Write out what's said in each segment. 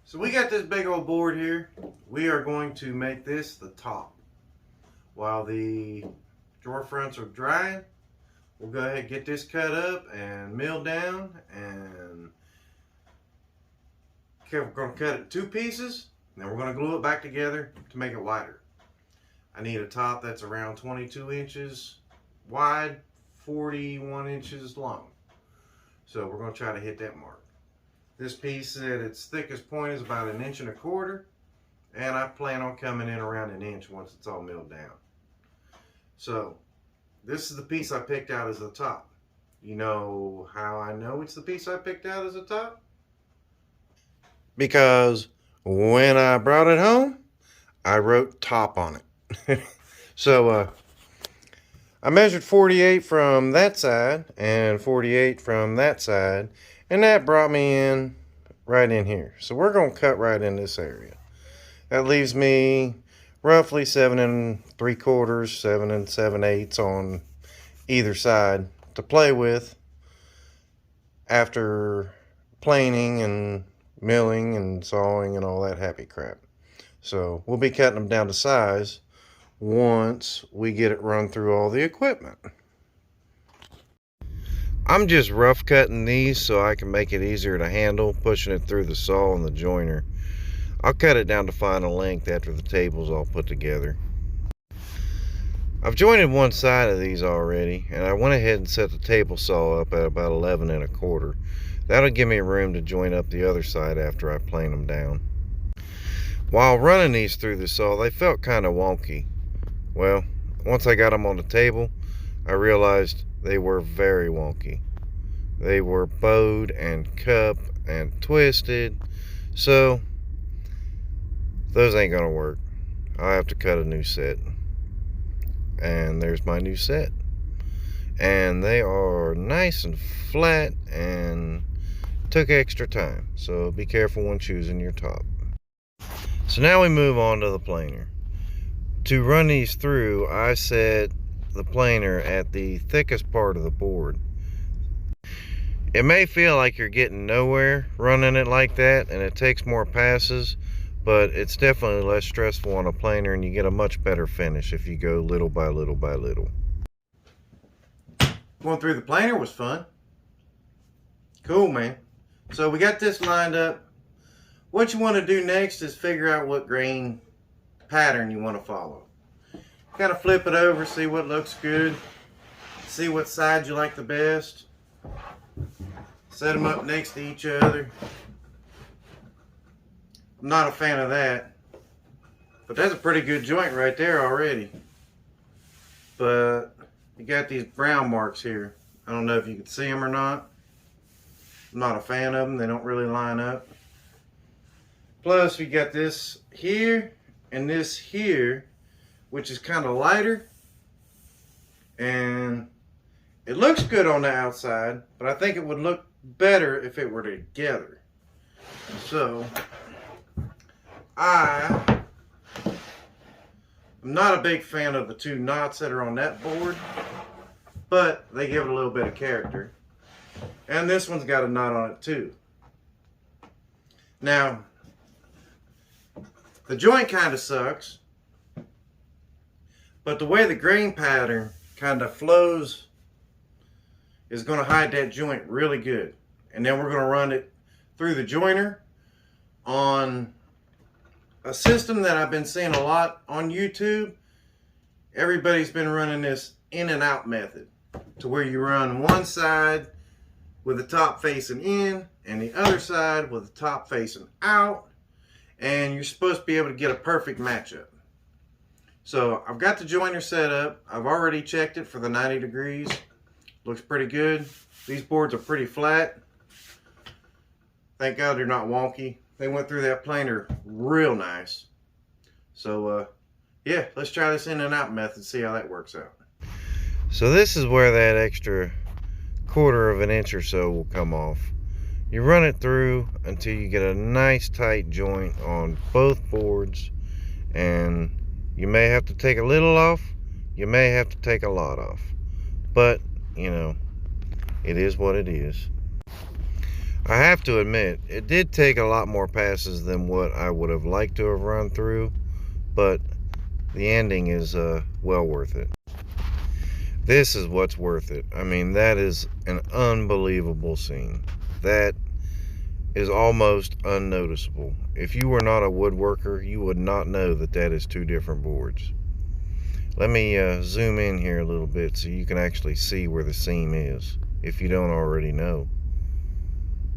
So we got this big old board here. We are going to make this the top. While the drawer fronts are drying, we'll go ahead and get this cut up and milled down, and we're going to cut it in 2 pieces, and then we're going to glue it back together to make it wider. I need a top that's around 22 inches wide, 41 inches long. So we're going to try to hit that mark. This piece at its thickest point is about 1.25 inches, and I plan on coming in around 1 inch once it's all milled down. So this is the piece I picked out as the top. You know how I know it's the piece I picked out as the top? Because when I brought it home, I wrote top on it. So I measured 48 from that side and 48 from that side, and that brought me in right in here. So we're going to cut right in this area. That leaves me roughly 7 3/4, 7 7/8 on either side to play with after planing and milling and sawing and all that happy crap. So we'll be cutting them down to size once we get it run through all the equipment. I'm just rough cutting these so I can make it easier to handle, pushing it through the saw and the joiner. I'll cut it down to final length after the table's all put together. I've jointed one side of these already, and I went ahead and set the table saw up at about 11 1/4. That'll give me room to join up the other side after I plane them down. While running these through the saw, they felt kind of wonky. Well, once I got them on the table, I realized they were very wonky. They were bowed and cupped and twisted, so those ain't gonna work. I'll have to cut a new set. And there's my new set. And they are nice and flat and took extra time, so be careful when choosing your top. So now we move on to the planer. To run these through, I set the planer at the thickest part of the board. It may feel like you're getting nowhere running it like that, and it takes more passes, but it's definitely less stressful on a planer, and you get a much better finish if you go little by little by little. Going through the planer was fun. Cool, man. So we got this lined up. What you want to do next is figure out what grain pattern you want to follow. Kind of flip it over, see what looks good, see what side you like the best. Set them up next to each other. I'm not a fan of that, but that's a pretty good joint right there already. But you got these brown marks here. I don't know if you can see them or not. I'm not a fan of them. They don't really line up. Plus we got this here and this here, which is kind of lighter, and it looks good on the outside, but I think it would look better if it were together. So I'm not a big fan of the 2 knots that are on that board, but they give it a little bit of character. And this one's got a knot on it too. Now, the joint kind of sucks, but the way the grain pattern kind of flows is going to hide that joint really good. And then we're going to run it through the joiner on a system that I've been seeing a lot on YouTube. Everybody's been running this in and out method, to where you run one side with the top facing in and the other side with the top facing out, and you're supposed to be able to get a perfect matchup. So I've got the joiner set up. I've already checked it for the 90 degrees. Looks pretty good. These boards are pretty flat. Thank God they're not wonky. They went through that planer real nice. So yeah, let's try this in and out method, see how that works out. So this is where that extra 1/4 inch or so will come off. You run it through until you get a nice tight joint on both boards, and you may have to take a little off, you may have to take a lot off, but you know, it is what it is. I have to admit, it did take a lot more passes than what I would have liked to have run through, but the ending is well worth it. This is what's worth it. I mean, that is an unbelievable scene. That is almost unnoticeable. If you were not a woodworker, you would not know that that is two different boards. Let me zoom in here a little bit so you can actually see where the seam is, if you don't already know.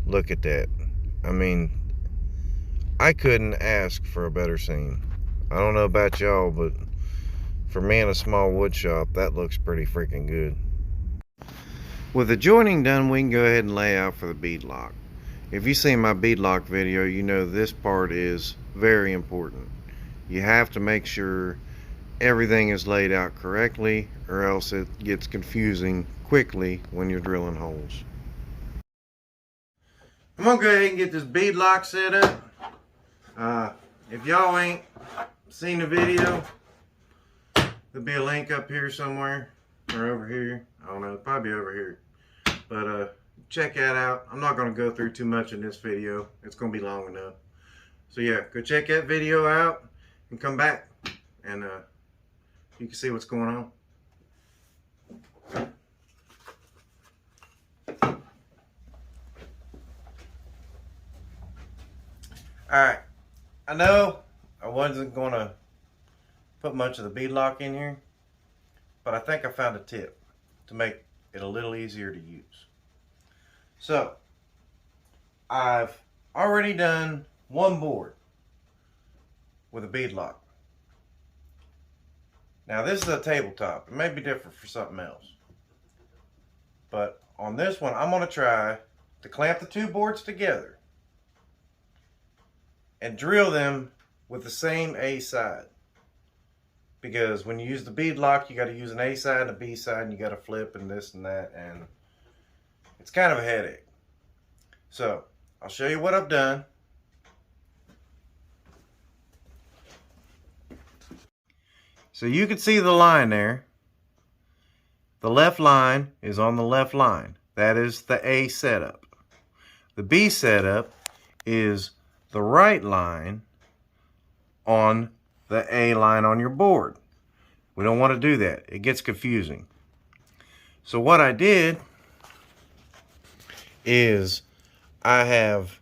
Look at that. I mean, I couldn't ask for a better seam. I don't know about y'all, but for me in a small wood shop, that looks pretty freaking good. With the joining done, we can go ahead and lay out for the bead lock. If you've seen my bead lock video, you know this part is very important. You have to make sure everything is laid out correctly, or else it gets confusing quickly when you're drilling holes. I'm gonna go ahead and get this bead lock set up. If y'all ain't seen the video, there'll be a link up here somewhere, or over here. I don't know, probably over here. But check that out. I'm not gonna go through too much in this video. It's gonna be long enough. So yeah, go check that video out and come back, and you can see what's going on. Alright, I know I wasn't going to put much of the bead lock in here, but I think I found a tip to make it a little easier to use. So, I've already done one board with a bead lock. Now this is a tabletop. It may be different for something else. But on this one, I'm going to try to clamp the two boards together and drill them with the same A side. Because when you use the bead lock, you got to use an A side and a B side, and you got to flip and this and that, and it's kind of a headache. So I'll show you what I've done. So you can see the line there. The left line is on the left line. That is the A setup. The B setup is the right line on the A line on your board. We don't want to do that. It gets confusing. So what I did is I have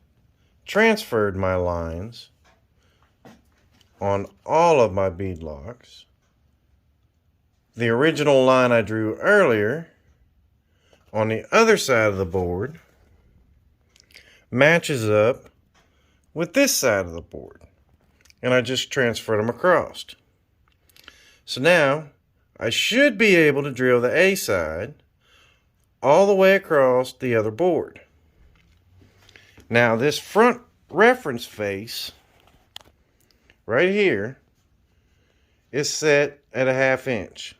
transferred my lines on all of my bead locks. The original line I drew earlier on the other side of the board matches up with this side of the board, and I just transferred them across. So now I should be able to drill the A side all the way across the other board. Now this front reference face right here is set at a 1/2 inch.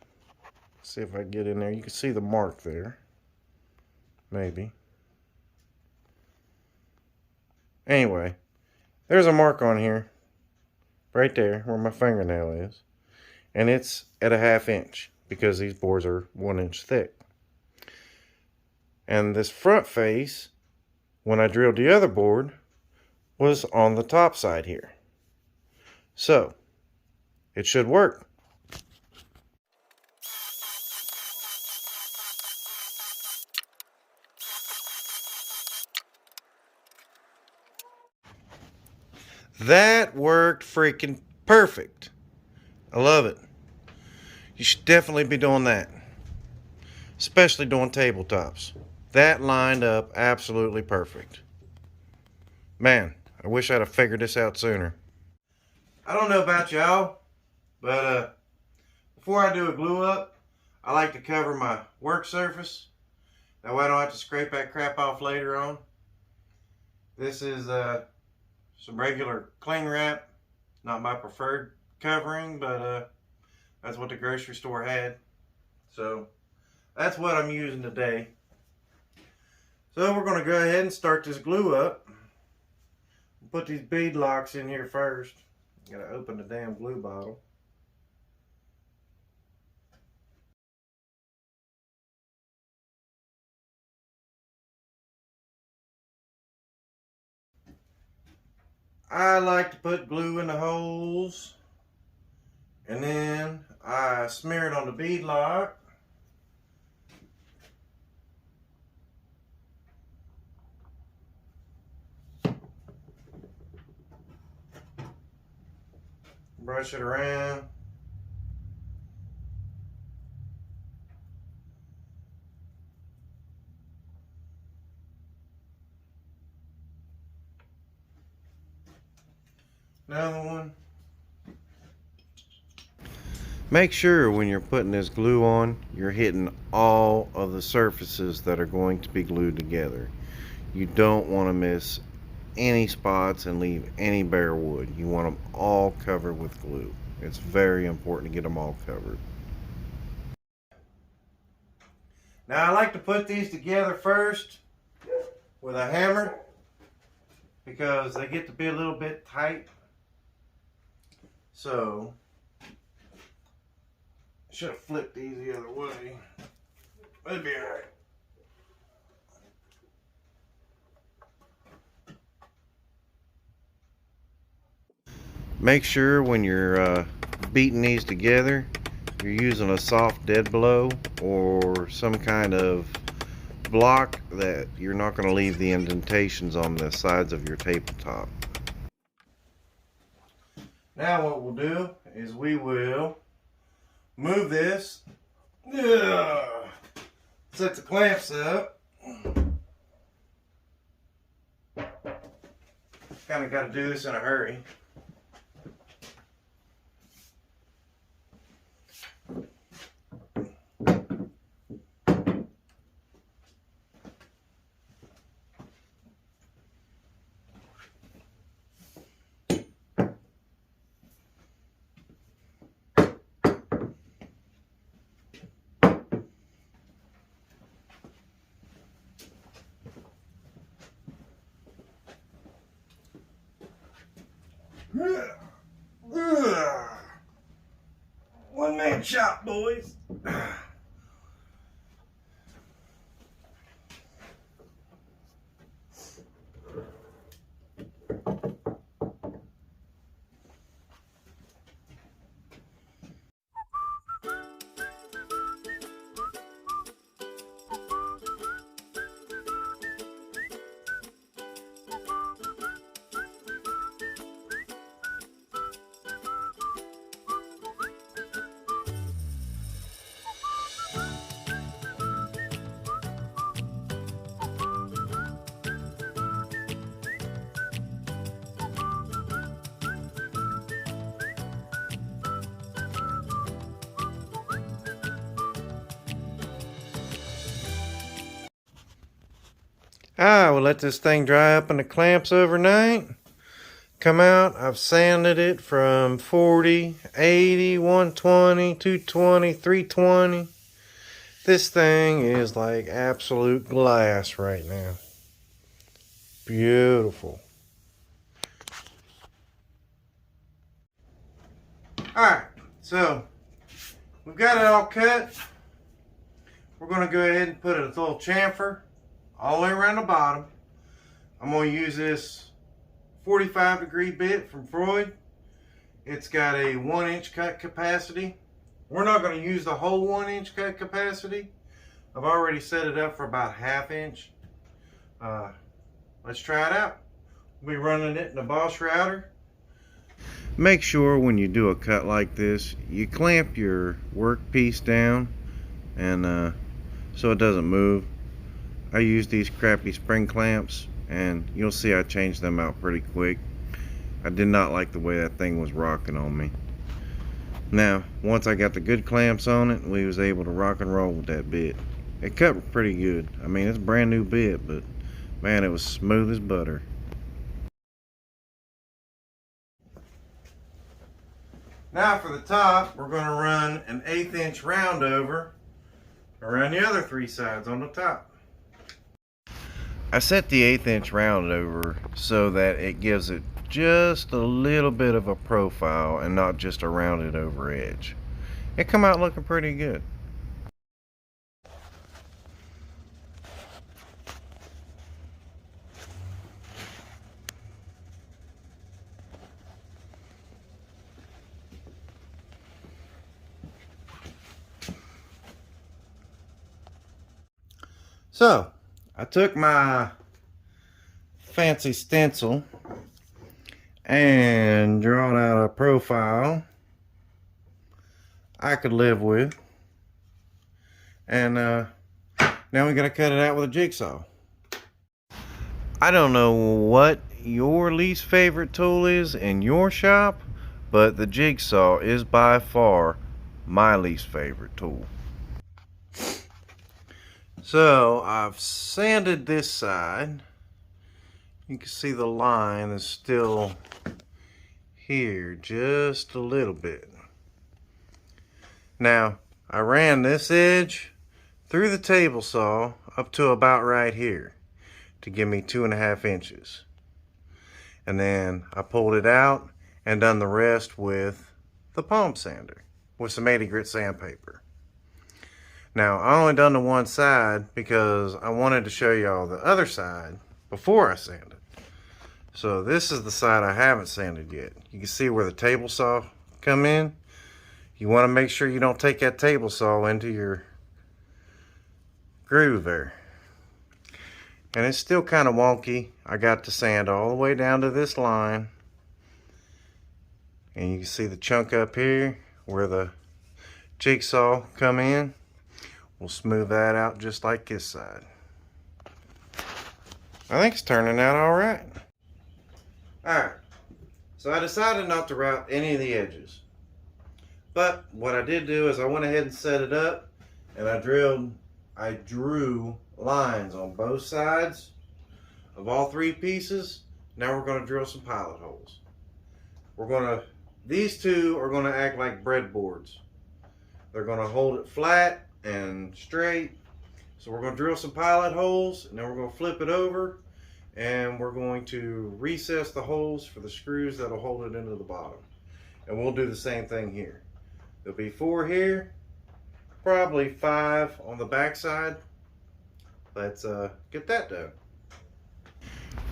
Let's see if I get in there. You can see the mark there. Maybe. Anyway, there's a mark on here right there where my fingernail is, and it's at a 1/2 inch because these boards are 1 inch thick. And this front face, when I drilled the other board, was on the top side here. So it should work. That worked freaking perfect. I love it. You should definitely be doing that, especially doing tabletops. That lined up absolutely perfect. Man, I wish I'd have figured this out sooner. I don't know about y'all, but before I do a glue up, I like to cover my work surface. That way I don't have to scrape that crap off later on. This is some regular cling wrap. Not my preferred covering, but that's what the grocery store had. So that's what I'm using today. So we're going to go ahead and start this glue up. Put these bead locks in here first. Gotta open the damn glue bottle. I like to put glue in the holes, and then I smear it on the bead lock. Brush it around. Another one. Make sure when you're putting this glue on, you're hitting all of the surfaces that are going to be glued together. You don't want to miss any spots and leave any bare wood. You want them all covered with glue. It's very important to get them all covered. Now I like to put these together first with a hammer because they get to be a little bit tight. So I should have flipped these the other way. It'll be alright. Make sure when you're beating these together, you're using a soft dead blow or some kind of block that you're not going to leave the indentations on the sides of your tabletop. Now what we'll do is we will move this, set the clamps up. Kind of got to do this in a hurry. One man shop, boys. I will let this thing dry up in the clamps overnight. Come out, I've sanded it from 40, 80, 120, 220, 320. This thing is like absolute glass right now. Beautiful. Alright, so we've got it all cut. We're going to go ahead and put a little chamfer all the way around the bottom. I'm going to use this 45-degree bit from Freud. It's got a 1-inch cut capacity. We're not going to use the whole 1-inch cut capacity. I've already set it up for about 1/2 inch. Let's try it out. We'll be running it in the Bosch router. Make sure when you do a cut like this, you clamp your workpiece down and so it doesn't move. I use these crappy spring clamps, and you'll see I changed them out pretty quick. I did not like the way that thing was rocking on me. Now, once I got the good clamps on it, we was able to rock and roll with that bit. It cut pretty good. I mean, it's a brand new bit, but man, it was smooth as butter. Now for the top, we're going to run an 1/8 inch round over around the other 3 sides on the top. I set the 1/8 inch round over so that it gives it just a little bit of a profile and not just a rounded over edge. It come out looking pretty good. So I took my fancy stencil and drawn out a profile I could live with, and now we're gonna cut it out with a jigsaw. I don't know what your least favorite tool is in your shop, but the jigsaw is by far my least favorite tool. So I've sanded this side. You can see the line is still here just a little bit. Now I ran this edge through the table saw up to about right here to give me 2.5 inches, and then I pulled it out and done the rest with the palm sander with some 80 grit sandpaper. Now I only done the one side because I wanted to show y'all the other side before I sanded. So this is the side I haven't sanded yet. You can see where the table saw come in. You want to make sure you don't take that table saw into your groove there. And it's still kind of wonky. I got to sand all the way down to this line. And you can see the chunk up here where the jigsaw come in. We'll smooth that out just like this side. I think it's turning out all right. Alright, so I decided not to route any of the edges. But what I did do is I went ahead and set it up, and I drew lines on both sides of all 3 pieces. Now we're going to drill some pilot holes. These two are going to act like breadboards. They're going to hold it flat and straight. So we're going to drill some pilot holes, and then we're going to flip it over, and we're going to recess the holes for the screws that'll hold it into the bottom. And we'll do the same thing here. There'll be 4 here, probably 5 on the back side. Let's get that done.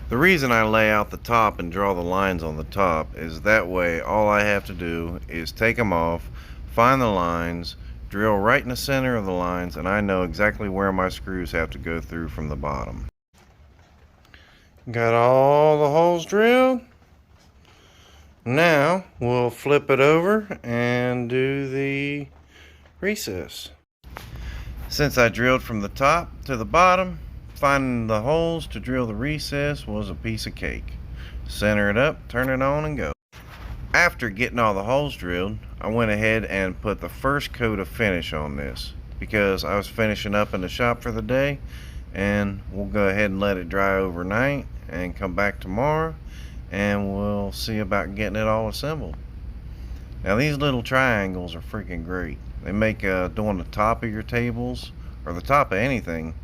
The reason I lay out the top and draw the lines on the top is that way all I have to do is take them off, find the lines, drill right in the center of the lines, and I know exactly where my screws have to go through from the bottom. Got all the holes drilled. Now we'll flip it over and do the recess. Since I drilled from the top to the bottom, finding the holes to drill the recess was a piece of cake. Center it up, turn it on, and go. After getting all the holes drilled, I went ahead and put the first coat of finish on this because I was finishing up in the shop for the day, and we'll go ahead and let it dry overnight and come back tomorrow and we'll see about getting it all assembled. Now these little triangles are freaking great. They make doing the top of your tables or the top of anything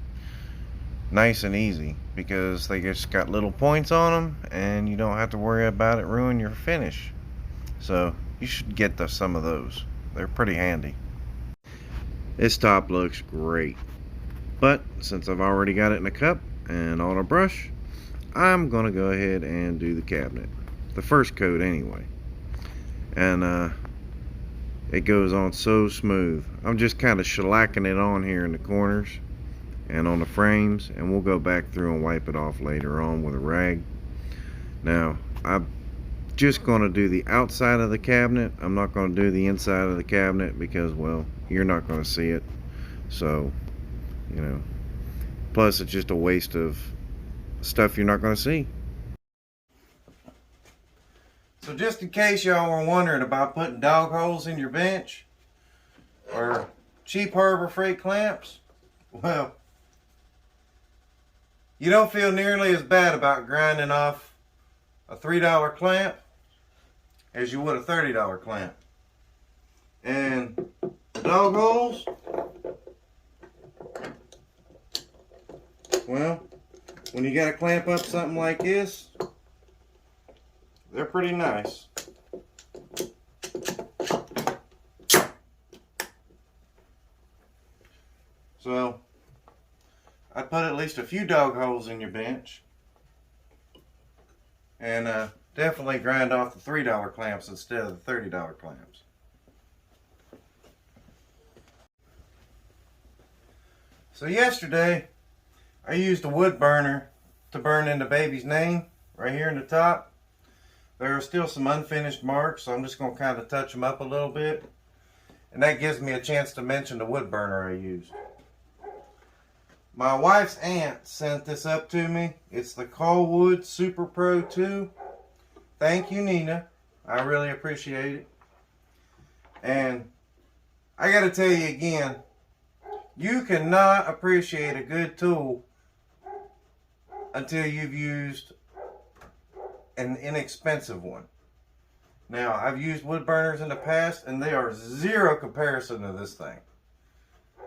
nice and easy because they just got little points on them and you don't have to worry about it ruining your finish. So you should get some of those. They're pretty handy. This top looks great, but since I've already got it in a cup and on a brush, I'm gonna go ahead and do the cabinet, the first coat anyway. And it goes on so smooth. I'm just kind of shellacking it on here in the corners and on the frames, and we'll go back through and wipe it off later on with a rag. Now I'm just going to do the outside of the cabinet. I'm not going to do the inside of the cabinet because, well, you're not going to see it. So, you know, plus it's just a waste of stuff you're not going to see. So just in case y'all were wondering about putting dog holes in your bench or cheap Harbor Freight clamps, well, you don't feel nearly as bad about grinding off a $3 clamp as you would a $30 clamp. And the dog holes, well, when you got to clamp up something like this, they're pretty nice. So I'd put at least a few dog holes in your bench, and definitely grind off the $3 clamps instead of the $30 clamps. So yesterday I used a wood burner to burn in the baby's name right here in the top. There are still some unfinished marks, so I'm just going to kind of touch them up a little bit. And that gives me a chance to mention the wood burner I used. My wife's aunt sent this up to me. It's the Colwood Super Pro 2. Thank you, Nina. I really appreciate it. And I got to tell you again, you cannot appreciate a good tool until you've used an inexpensive one. Now, I've used wood burners in the past, and they are zero comparison to this thing.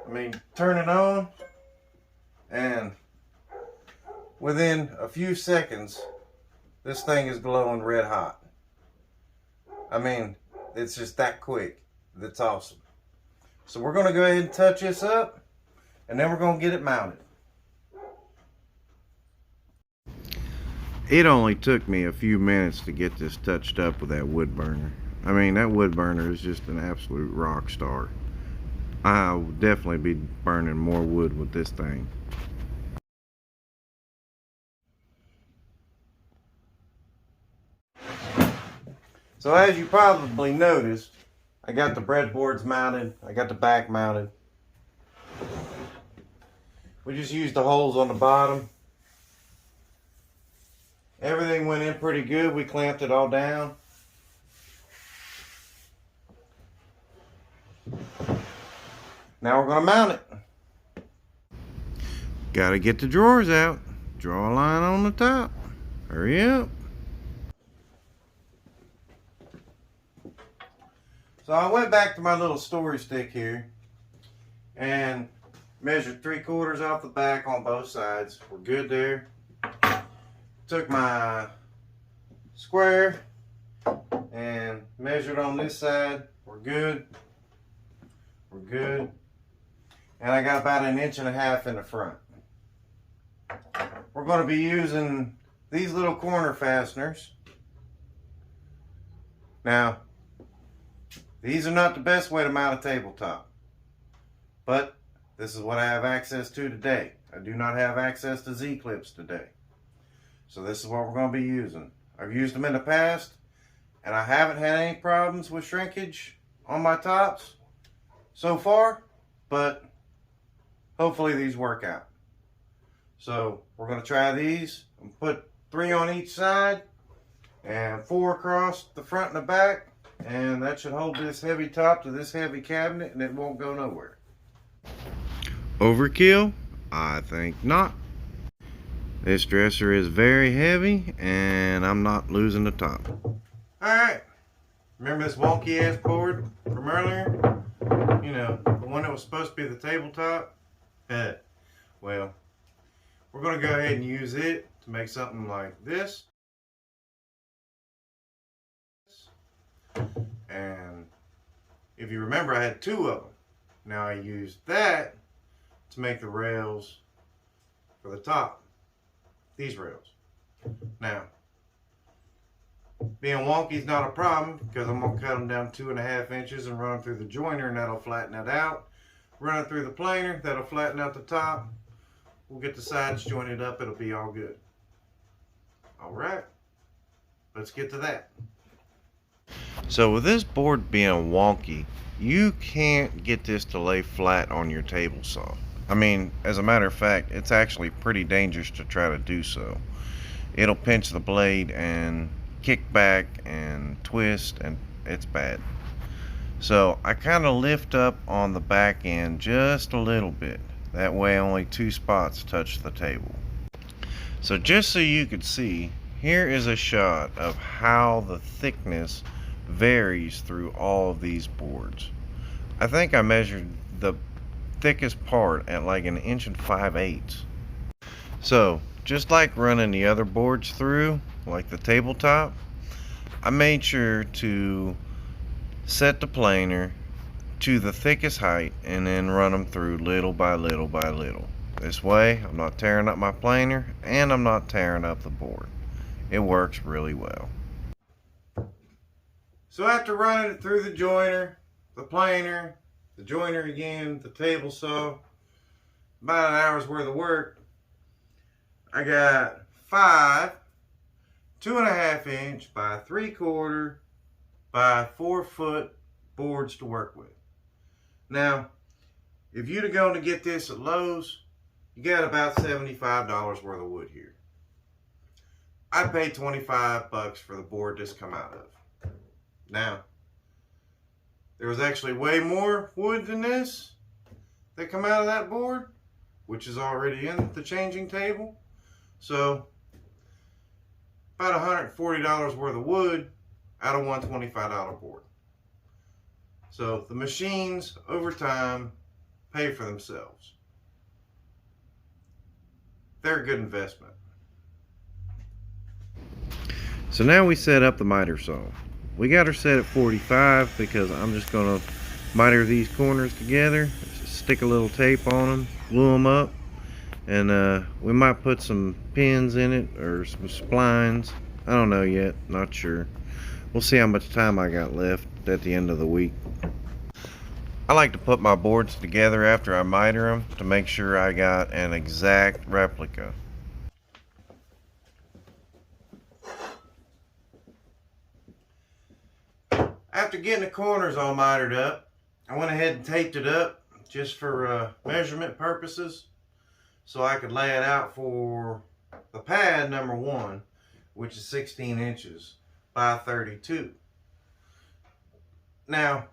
I mean, turn it on, and within a few seconds, this thing is glowing red hot. I mean, it's just that quick. That's awesome. So we're going to go ahead and touch this up, and then we're going to get it mounted. It only took me a few minutes to get this touched up with that wood burner. I mean, that wood burner is just an absolute rock star. I'll definitely be burning more wood with this thing. So as you probably noticed, I got the breadboards mounted, I got the back mounted. We just used the holes on the bottom. Everything went in pretty good. We clamped it all down. Now we're going to mount it. Got to get the drawers out. Draw a line on the top. Hurry up. So I went back to my little storage stick here and measured 3/4 off the back on both sides. We're good there. Took my square and measured on this side. We're good. We're good. And I got about 1.5 inches in the front. We're going to be using these little corner fasteners. Now, these are not the best way to mount a tabletop, but this is what I have access to today. I do not have access to Z-clips today. So this is what we're going to be using. I've used them in the past, and I haven't had any problems with shrinkage on my tops so far, but hopefully these work out. So we're going to try these and put 3 on each side and 4 across the front and the back, and that should hold this heavy top to this heavy cabinet, and it won't go nowhere. Overkill? I think not. This dresser is very heavy, and I'm not losing the top. Alright, remember this wonky ass board from earlier? You know, the one that was supposed to be the tabletop? Well, we're going to go ahead and use it to make something like this. And if you remember, I had 2 of them. Now I used that to make the rails for the top. These rails. Now, being wonky is not a problem because I'm going to cut them down 2.5 inches and run them through the joiner, and that'll flatten it out. Run it through the planer, that'll flatten out the top. We'll get the sides jointed up, it'll be all good. Alright, let's get to that. So with this board being wonky, you can't get this to lay flat on your table saw. I mean, as a matter of fact, it's actually pretty dangerous to try to do so. It'll pinch the blade and kick back and twist, and it's bad. So I kind of lift up on the back end just a little bit. That way only 2 spots touch the table. So just so you could see, here is a shot of how the thickness varies through all of these boards. I think I measured the thickest part at like 1.5 inches. So just like running the other boards through, like the tabletop, I made sure to set the planer to the thickest height and then run them through little by little by little. This way I'm not tearing up my planer and I'm not tearing up the board. It works really well. So after running it through the joiner, the planer, the joiner again, the table saw, about an hour's worth of work, I got 5 2.5 inch by 3/4 by 4 foot boards to work with. Now, if you'd have gone to get this at Lowe's, you got about $75 worth of wood here. I paid $25 for the board this come out of. Now, there was actually way more wood than this that come out of that board, which is already in the changing table. So, about $140 worth of wood out of $125 board. So the machines over time pay for themselves. They're a good investment. So now we set up the miter saw. We got her set at 45 because I'm just going to miter these corners together, stick a little tape on them, glue them up, and we might put some pins in it or some splines. I don't know yet, not sure. We'll see how much time I got left at the end of the week. I like to put my boards together after I miter them to make sure I got an exact replica. After getting the corners all mitered up, I went ahead and taped it up just for measurement purposes, so I could lay it out for the pad number 1, which is 16 inches by 32. Now,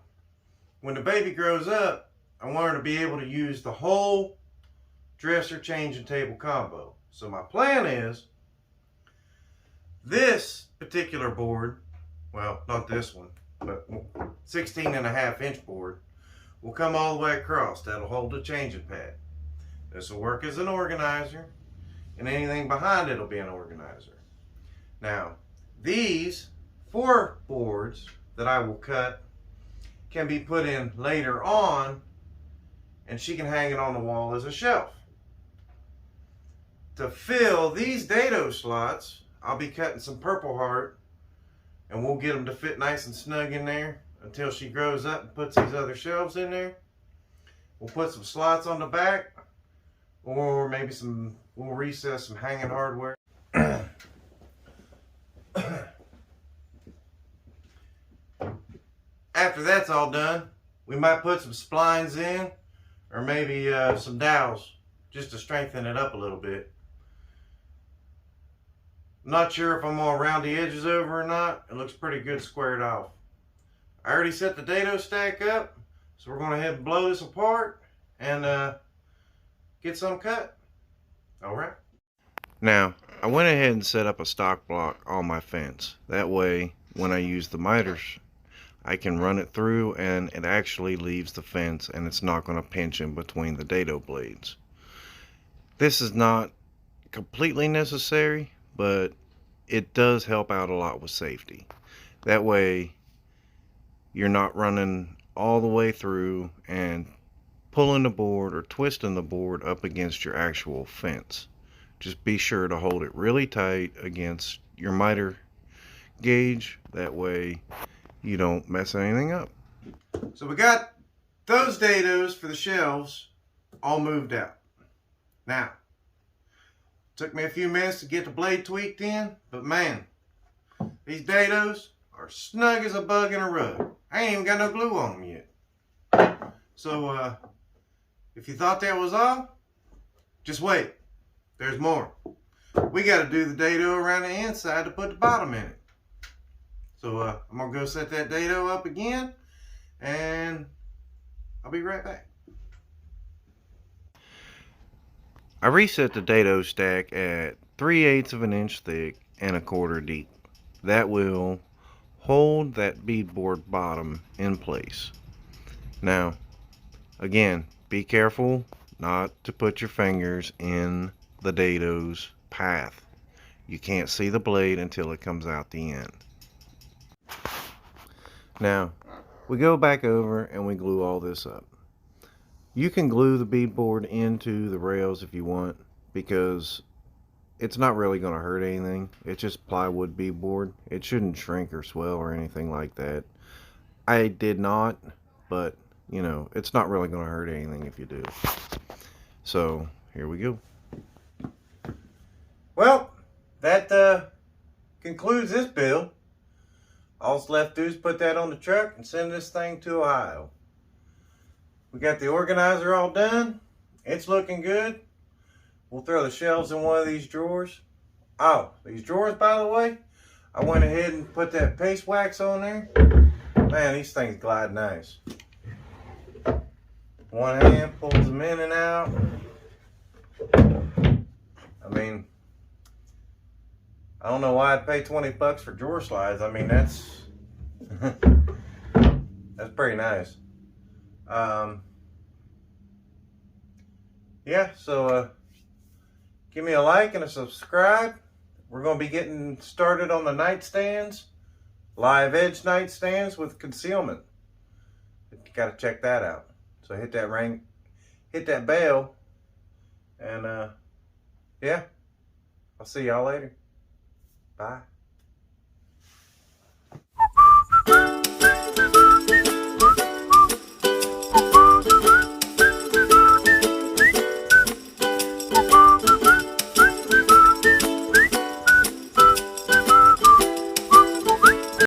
when the baby grows up, I want her to be able to use the whole dresser changing table combo. So my plan is this particular board, well, not this one, but 16.5 inch board, will come all the way across. That'll hold the changing pad. This will work as an organizer, and anything behind it will be an organizer. Now, these 4 boards that I will cut can be put in later on, and she can hang it on the wall as a shelf. To fill these dado slots, I'll be cutting some Purple Heart, and we'll get them to fit nice and snug in there until she grows up and puts these other shelves in there. We'll put some slots on the back, or maybe we'll recess some hanging hardware. After that's all done, we might put some splines in, or maybe some dowels, just to strengthen it up a little bit. I'm not sure if I'm going to round the edges over or not. It looks pretty good squared off. I already set the dado stack up, so we're going to head and blow this apart and get some cut. Alright. Now, I went ahead and set up a stock block on my fence. That way, when I use the miters, I can run it through and it actually leaves the fence and it's not going to pinch in between the dado blades. This is not completely necessary, but it does help out a lot with safety. That way you're not running all the way through and pulling the board or twisting the board up against your actual fence. Just be sure to hold it really tight against your miter gauge. That way you don't mess anything up. So we got those dados for the shelves all moved out. Now, took me a few minutes to get the blade tweaked in, but man, these dados are snug as a bug in a rug. I ain't even got no glue on them yet. So if you thought that was all, just wait. There's more. We got to do the dado around the inside to put the bottom in it. So I'm going to go set that dado up again, and I'll be right back. I reset the dado stack at 3/8 of an inch thick and 1/4 deep. That will hold that beadboard bottom in place. Now, again, be careful not to put your fingers in the dado's path. You can't see the blade until it comes out the end. Now, we go back over and we glue all this up. You can glue the beadboard into the rails if you want, because it's not really going to hurt anything. It's just plywood beadboard. It shouldn't shrink or swell or anything like that. I did not, but you know, it's not really going to hurt anything if you do. So here we go. that concludes this build. All that's left to do is put that on the truck and send this thing to Ohio. We got the organizer all done. It's looking good. We'll throw the shelves in one of these drawers. Oh, these drawers, by the way, I went ahead and put that paste wax on there. Man, these things glide nice. One hand pulls them in and out. I mean, I don't know why I'd pay 20 bucks for drawer slides. I mean, that's that's pretty nice. Yeah, so give me a like and a subscribe. We're going to be getting started on the nightstands, live edge nightstands with concealment. You got to check that out. So hit that ring, hit that bell, and yeah, I'll see y'all later. Bye.